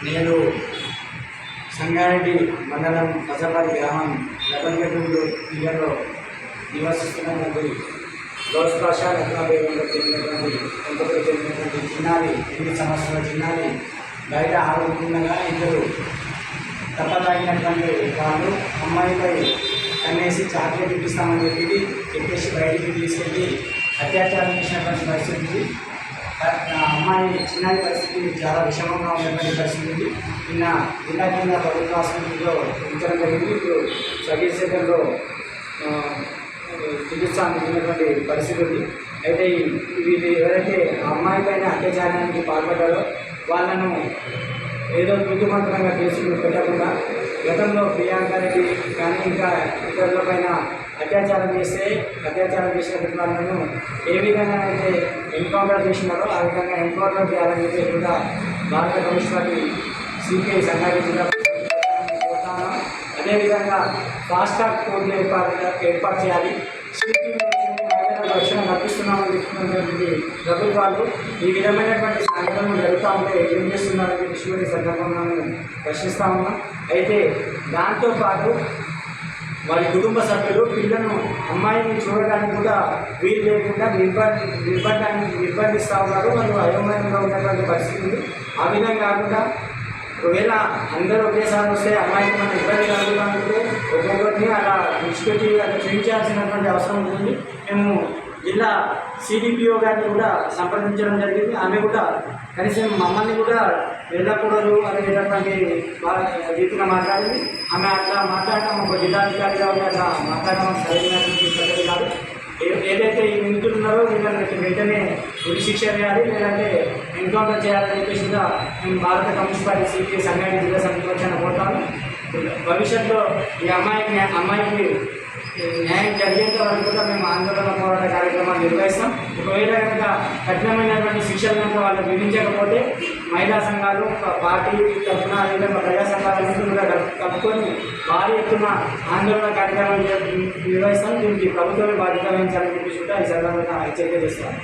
నేను సంగారెడ్డి మండలం కసపాటి గ్రామం లెవెన్గడ్డూరు జిల్లాలో నివసిస్తున్నటువంటి గౌస్పాష లగ్నాభేదంలో చెందినటువంటి చిన్నారి 8 సంవత్సరాల చిన్నారి బయట ఆడుతుండగా ఇద్దరు తప్పదాగినటువంటి వాళ్ళు అమ్మాయిపై కన్నేసి చాక్లెట్ ఇప్పిస్తామని చెప్పేసి బయటికి తీసుకెళ్ళి అత్యాచారం చేసినటువంటి పరిస్థితి. అమ్మాయి చిన్నారి పరిస్థితి చాలా విషమంగా ఉన్నటువంటి పరిస్థితి. నిన్న జిల్లా కేంద్ర ప్రభుత్వ ఆసుపత్రిలో ఉంచడం జరిగింది. ఇప్పుడు సర్వీస్ సెంటర్లో చికిత్స అందుతున్నటువంటి పరిస్థితి ఉంది. అయితే వీళ్ళు ఎవరైతే అమ్మాయి పైన అత్యాచారానికి పాల్పడ్డారో వాళ్ళను ఏదో రుజుమంత్రంగా కేసులు పెట్టకుండా గతంలో ప్రియాంక రెడ్డి కానీ ఇంకా ఇతరుల పైన అత్యాచారం చేసినటువంటి వాళ్ళను ఏ విధంగా అయితే ఎన్కౌంటర్ చేసినారో ఆ విధంగా ఎన్కౌంటర్ చేయాలని చెప్పి కూడా భారత కమిషనర్ సిపిఐ సంగారెడ్డి జిల్లా కోరుతాను. అదేవిధంగా ఫాస్ట్ ట్రాక్ కోర్టులు ఏర్పాటు చేయాలి. రక్షణ కల్పిస్తున్నామని చెప్తున్నటువంటి ప్రభుత్వాలు ఈ విధమైనటువంటి సంఘటనలు జరుగుతూ ఉంటే ఏం చేస్తున్నారని చెప్పి సందర్భంగా ప్రశ్నిస్తూ ఉన్నాం. అయితే దాంతోపాటు వారి కుటుంబ సభ్యులు పిల్లలను అమ్మాయిని చూడడానికి కూడా వీలు లేకుండా నిర్బంధిస్తూ ఉన్నారు. వాళ్ళు అయోమయంగా ఉన్నటువంటి పరిస్థితి. ఆ విధంగా కాకుండా ఒకవేళ అందరూ ఒకేసారి వస్తే అమ్మాయికి మనం ఇబ్బంది కలుగుతుంటే ఒక్కొక్కరిని అలా విడిచిపెట్టి అలా చేయించాల్సినటువంటి అవసరం ఉంటుంది. మేము జిల్లా సిడిపిఓ గారిని కూడా సంప్రదించడం జరిగింది. ఆమె కూడా కనీసం మమ్మల్ని కూడా వెళ్ళకూడదు అనేటటువంటి రీతిగా మాట్లాడింది. ఆమె అట్లా మాట్లాడటం ఒక జిల్లాధికారిగా అట్లా మాట్లాడడం సరైనటువంటి పద్ధతి కాదు. ఏదైతే ఈ నిందితులు ఉన్నారో వీళ్ళని వెంటనే ఉరిశిక్ష వేయాలి, లేదంటే ఎన్కౌంటర్ చేయాలని చెప్పేసి మేము భారత కమ్యూనిస్ట్ పార్టీ సిపిఐ సంగారెడ్డి జిల్లా సమితి వచ్చాను కోరుతాను. భవిష్యత్తులో ఈ అమ్మాయికి న్యాయం జరిగేంత వరకు కూడా మేము ఆందోళన పోరాట కార్యక్రమాలు నిర్వహిస్తాం. ఒకవేళ కనుక కఠినమైనటువంటి శిక్షలు కనుక వాళ్ళు విధించకపోతే మహిళా సంఘాలు పార్టీ తరఫున అదేవిధంగా ప్రజా సంఘాలన్నింటినీ కూడా కలుపుకొని భారీ ఎత్తున ఆందోళన కార్యక్రమాలు నిర్వహిస్తాం. దీనికి ప్రభుత్వమే బాధ్యత వహించాలని చెప్పి కూడా ఈ సందర్భంగా హెచ్చరిక చేస్తాం.